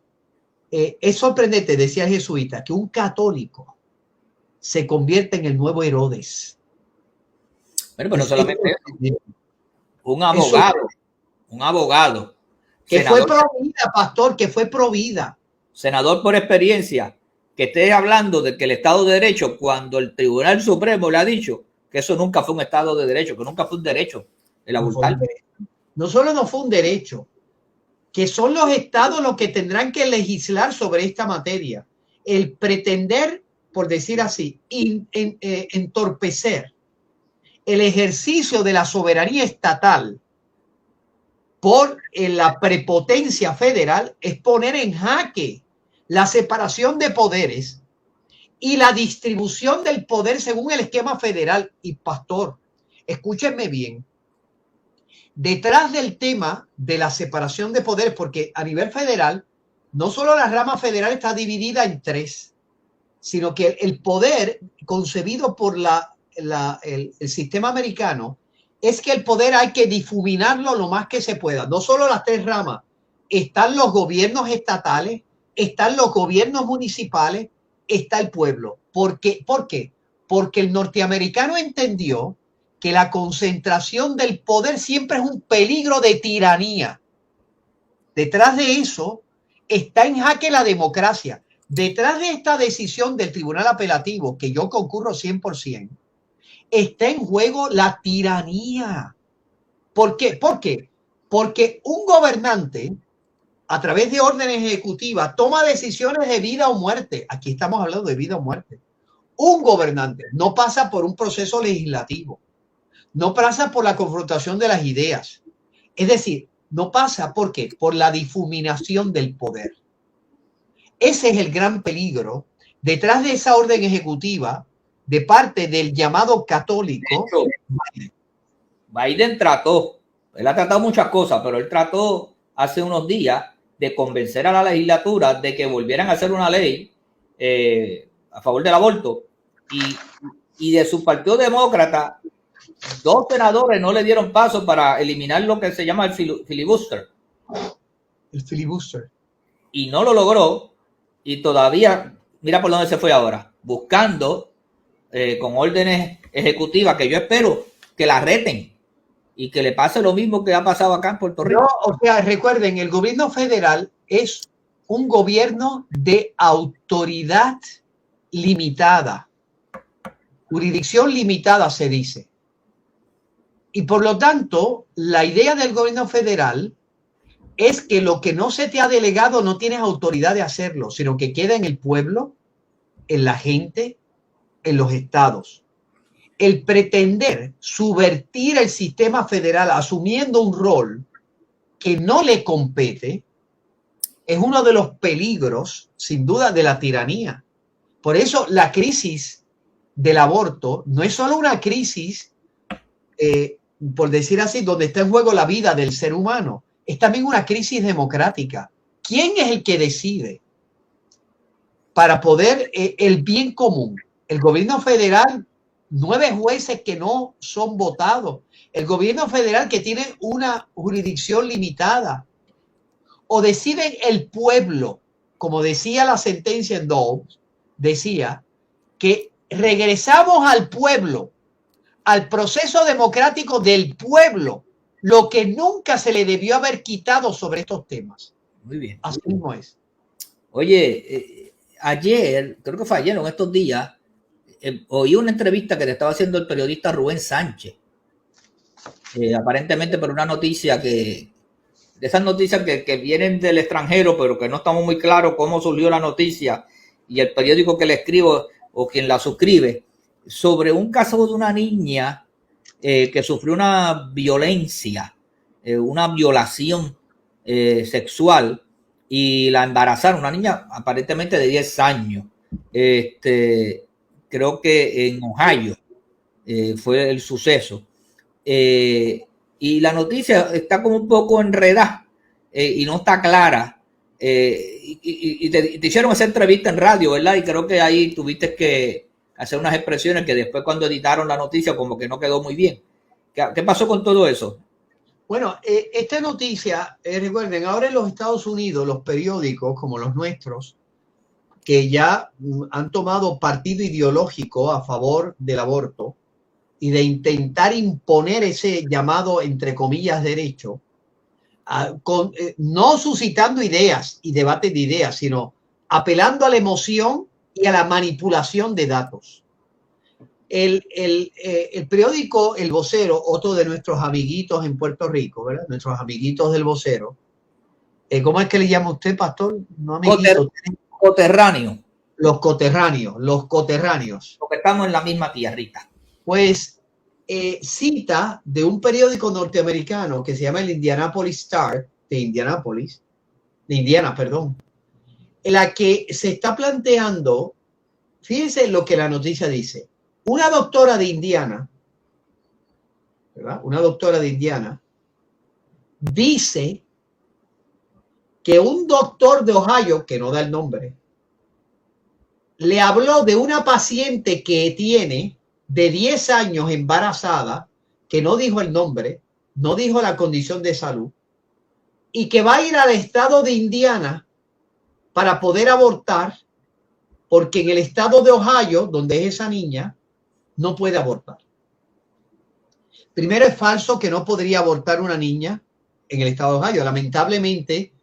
es sorprendente, decía el jesuita, que un católico se convierte en el nuevo Herodes. Bueno, pues no solamente eso, un abogado. Que senador, fue pro vida, pastor, que fue pro vida. Senador por experiencia, que esté hablando de que el Estado de Derecho, cuando el Tribunal Supremo le ha dicho que eso nunca fue un Estado de Derecho, que nunca fue un derecho el abortar. No solo no fue un derecho, que son los estados los que tendrán que legislar sobre esta materia. El pretender, por decir así, entorpecer el ejercicio de la soberanía estatal por la prepotencia federal es poner en jaque la separación de poderes y la distribución del poder según el esquema federal. Y pastor, escúchenme bien, detrás del tema de la separación de poderes, porque a nivel federal, no solo la rama federal está dividida en tres, sino que el poder concebido por el sistema americano es que el poder hay que difuminarlo lo más que se pueda. No solo las tres ramas, están los gobiernos estatales, están los gobiernos municipales, está el pueblo. ¿Por qué? Porque el norteamericano entendió que la concentración del poder siempre es un peligro de tiranía. Detrás de eso está en jaque la democracia. Detrás de esta decisión del Tribunal Apelativo, que yo concurro 100%, está en juego la tiranía. ¿Por qué? Porque un gobernante, a través de órdenes ejecutivas, toma decisiones de vida o muerte. Aquí estamos hablando de vida o muerte. Un gobernante no pasa por un proceso legislativo, no pasa por la confrontación de las ideas. Es decir, no pasa, ¿por qué? Por la difuminación del poder. Ese es el gran peligro detrás de esa orden ejecutiva de parte del llamado católico. Biden trató, él ha tratado muchas cosas, pero él trató hace unos días de convencer a la legislatura de que volvieran a hacer una ley a favor del aborto, y de su partido demócrata, 2 senadores no le dieron paso para eliminar lo que se llama el filibuster. El filibuster. Y no lo logró, y todavía, mira por dónde se fue ahora, buscando con órdenes ejecutivas que yo espero que la reten y que le pase lo mismo que ha pasado acá en Puerto Rico. No, o sea, recuerden, el gobierno federal es un gobierno de autoridad limitada, jurisdicción limitada se dice. Y por lo tanto, la idea del gobierno federal es que lo que no se te ha delegado no tienes autoridad de hacerlo, sino que queda en el pueblo, en la gente, en los estados. El pretender subvertir el sistema federal asumiendo un rol que no le compete es uno de los peligros, sin duda, de la tiranía. Por eso la crisis del aborto no es solo una crisis, por decir así, donde está en juego la vida del ser humano, es también una crisis democrática. ¿Quién es el que decide para poder el bien común? El gobierno federal, 9 jueces que no son votados. El gobierno federal que tiene una jurisdicción limitada. O deciden el pueblo, como decía la sentencia en Dobbs, decía que regresamos al pueblo, al proceso democrático del pueblo, lo que nunca se le debió haber quitado sobre estos temas. Muy bien. Así mismo es. Oye, ayer, creo que fue ayer o en estos días, oí una entrevista que le estaba haciendo el periodista Rubén Sánchez, aparentemente por una noticia de esas noticias que vienen del extranjero, pero que no estamos muy claros cómo surgió la noticia y el periódico que le escribo o quien la suscribe, sobre un caso de una niña que sufrió una violencia, una violación sexual y la embarazaron, una niña aparentemente de 10 años. Creo que en Ohio fue el suceso. Y la noticia está como un poco enredada y no está clara. Y te hicieron esa entrevista en radio, ¿verdad? Y creo que ahí tuviste que hacer unas expresiones que después cuando editaron la noticia como que no quedó muy bien. ¿Qué pasó con todo eso? Bueno, esta noticia, recuerden, ahora en los Estados Unidos los periódicos como los nuestros, que ya han tomado partido ideológico a favor del aborto y de intentar imponer ese llamado, entre comillas, derecho, no suscitando ideas y debates de ideas, sino apelando a la emoción y a la manipulación de datos. El periódico El Vocero, otro de nuestros amiguitos en Puerto Rico, ¿verdad? Nuestros amiguitos del Vocero. ¿Cómo es que le llama usted, pastor? No, amiguito. Coterráneo. Los coterráneos, los coterráneos. Porque estamos en la misma tierrita. Pues cita de un periódico norteamericano que se llama el Indianapolis Star, de Indiana, perdón, en la que se está planteando, fíjense lo que la noticia dice. Una doctora de Indiana, ¿verdad? Una doctora de Indiana dice que un doctor de Ohio, que no da el nombre, le habló de una paciente que tiene de 10 años embarazada, que no dijo el nombre, no dijo la condición de salud, y que va a ir al estado de Indiana para poder abortar, porque en el estado de Ohio, donde es esa niña, no puede abortar. Primero, es falso que no podría abortar una niña en el estado de Ohio. Lamentablemente,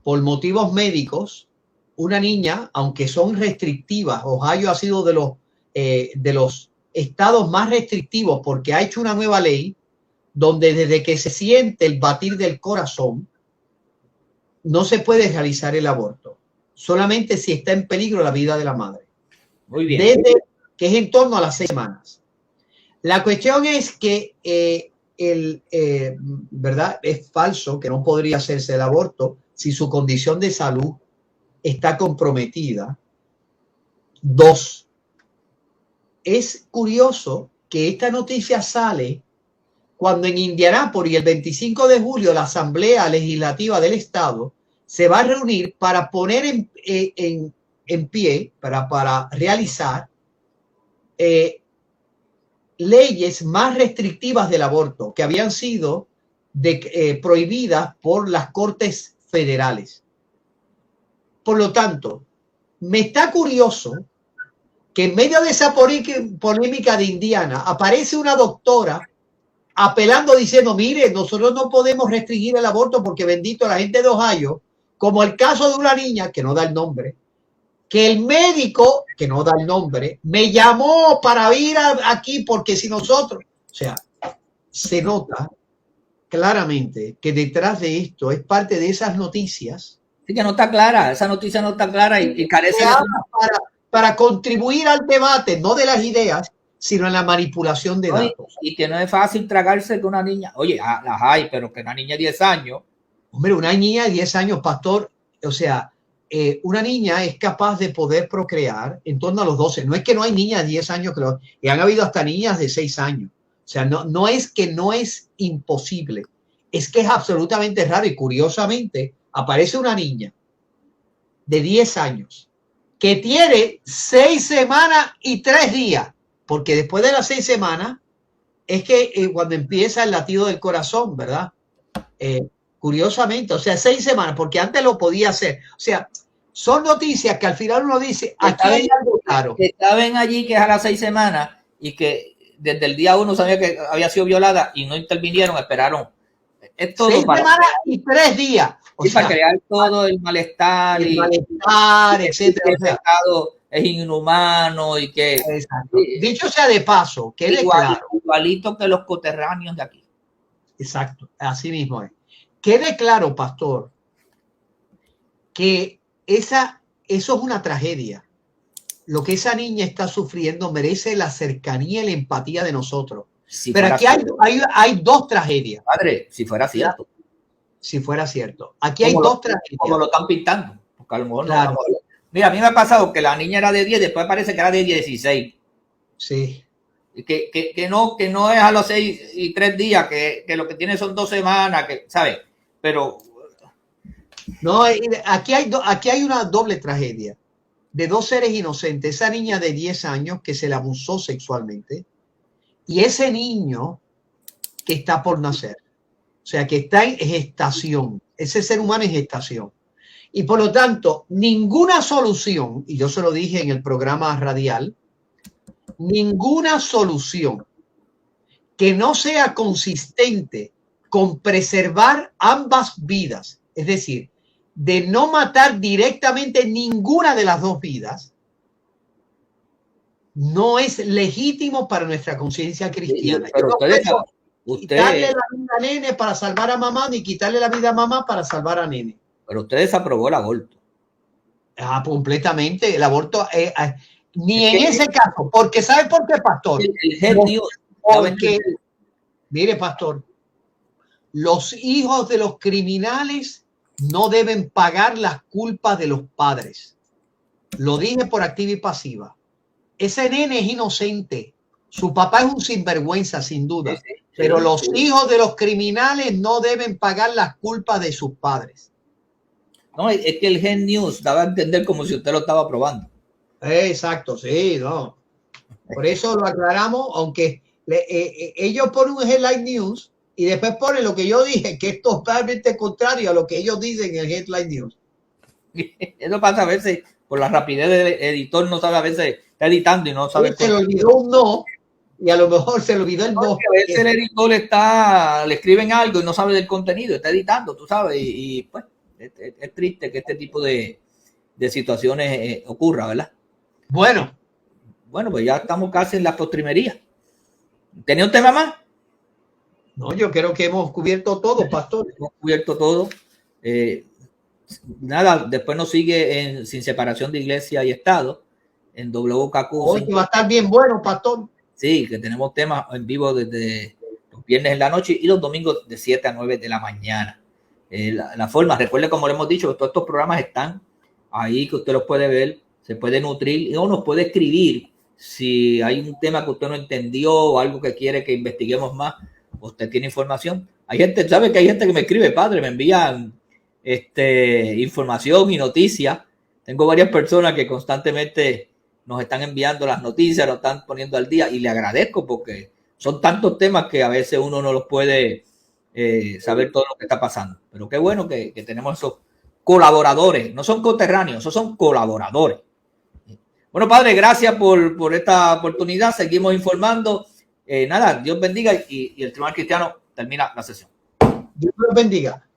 por motivos médicos, una niña, aunque son restrictivas, Ohio ha sido de los estados más restrictivos porque ha hecho una nueva ley donde desde que se siente el batir del corazón no se puede realizar el aborto, solamente si está en peligro la vida de la madre. Muy bien. Desde que es en torno a las 6 semanas. La cuestión es que ¿verdad? Es falso que no podría hacerse el aborto si su condición de salud está comprometida. 2. Es curioso que esta noticia sale cuando en Indianápolis el 25 de julio la Asamblea Legislativa del Estado se va a reunir para poner en pie, para realizar leyes más restrictivas del aborto que habían sido prohibidas por las Cortes Federales. Por lo tanto, me está curioso que en medio de esa polémica de Indiana aparece una doctora apelando diciendo, mire, nosotros no podemos restringir el aborto porque bendito la gente de Ohio, como el caso de una niña que no da el nombre, que el médico, que no da el nombre, me llamó para ir aquí porque si nosotros, o sea, se nota claramente que detrás de esto es parte de esas noticias. Sí, que no está clara, esa noticia no está clara y carece de para contribuir al debate, no de las ideas, sino en la manipulación de datos. Y que no es fácil tragarse que una niña, oye, las hay, pero que una niña de 10 años. Hombre, una niña de 10 años, pastor, o sea, una niña es capaz de poder procrear en torno a los 12. No es que no hay niñas de 10 años, que han habido hasta niñas de 6 años. O sea, no es que no es imposible, es que es absolutamente raro y curiosamente aparece una niña de 10 años que tiene 6 semanas y 3 días, porque después de las 6 semanas es que cuando empieza el latido del corazón, ¿verdad? Curiosamente, o sea, 6 semanas, porque antes lo podía hacer. O sea, son noticias que al final uno dice, aquí hay algo claro. Que saben allí que es a las 6 semanas y que desde el día 1 sabía que había sido violada y no intervinieron, esperaron. Es todo 6 para, semanas y 3 días. O sí, sea, para crear todo el malestar el y malestar, etcétera. que el Estado es inhumano y que Exacto. Dicho sea de paso, quede claro. Igualito que los coterráneos de aquí. Exacto, así mismo es. Quede claro, pastor, que eso es una tragedia. Lo que esa niña está sufriendo merece la cercanía y la empatía de nosotros. Si pero aquí hay dos tragedias. Padre, si fuera cierto. Si fuera cierto. Aquí hay dos tragedias. Como lo están pintando. Porque a lo mejor claro. no. Mira, a mí me ha pasado que la niña era de 10, después parece que era de 16. Sí. Que no es a los 6 y 3 días, que lo que tiene son 2 semanas, que, ¿sabes? Pero... No, aquí hay una doble tragedia de dos seres inocentes. Esa niña de 10 años que se le abusó sexualmente y ese niño que está por nacer. O sea, que está en gestación. Ese ser humano en gestación. Y por lo tanto, ninguna solución, y yo se lo dije en el programa radial, ninguna solución que no sea consistente con preservar ambas vidas, es decir, de no matar directamente ninguna de las dos vidas, no es legítimo para nuestra conciencia cristiana. Pero quitarle la vida a nene para salvar a mamá, ni quitarle la vida a mamá para salvar a nene. Pero usted desaprobó el aborto. Completamente. El aborto, ni en ese caso. Porque ¿sabe por qué, pastor? Porque, mire, pastor, los hijos de los criminales no deben pagar las culpas de los padres. Lo dije por activa y pasiva. Ese nene es inocente. Su papá es un sinvergüenza, sin duda. Sí, sí, pero los hijos de los criminales no deben pagar las culpas de sus padres. No, es que el Gen News daba a entender como si usted lo estaba aprobando. Exacto, sí, no. Por eso lo aclaramos, aunque ellos ponen un Headline News y después ponen lo que yo dije, que es totalmente contrario a lo que ellos dicen en el Headline News. Eso pasa a veces, por la rapidez del editor, no sabe, a veces está editando y no sabe. Se le olvidó un no. Y a lo mejor se le olvidó el no. A veces el editor le escriben algo y no sabe del contenido, está editando, tú sabes, y pues es triste que este tipo de situaciones ocurra, ¿verdad? Bueno, pues ya estamos casi en la postrimería. ¿Tenía un tema más? No, yo creo que hemos cubierto todo, pastor. Hemos cubierto todo. Nada, después nos sigue Sin Separación de Iglesia y Estado, en WKQ. Hoy va a estar bien bueno, pastor. Sí, que tenemos temas en vivo desde los viernes en la noche y los domingos de 7 a 9 de la mañana. La forma, recuerde, como le hemos dicho, todos estos programas están ahí, que usted los puede ver, se puede nutrir y uno nos puede escribir si hay un tema que usted no entendió o algo que quiere que investiguemos más. Usted tiene información. Hay gente, ¿sabe que hay gente que me escribe, padre? Me envían información y noticias. Tengo varias personas que constantemente nos están enviando las noticias, nos están poniendo al día y le agradezco porque son tantos temas que a veces uno no los puede saber todo lo que está pasando. Pero qué bueno que tenemos esos colaboradores, no son coterráneos, esos son colaboradores. Bueno, padre, gracias por esta oportunidad. Seguimos informando. Nada, Dios bendiga y el Tribunal Cristiano termina la sesión. Dios los bendiga.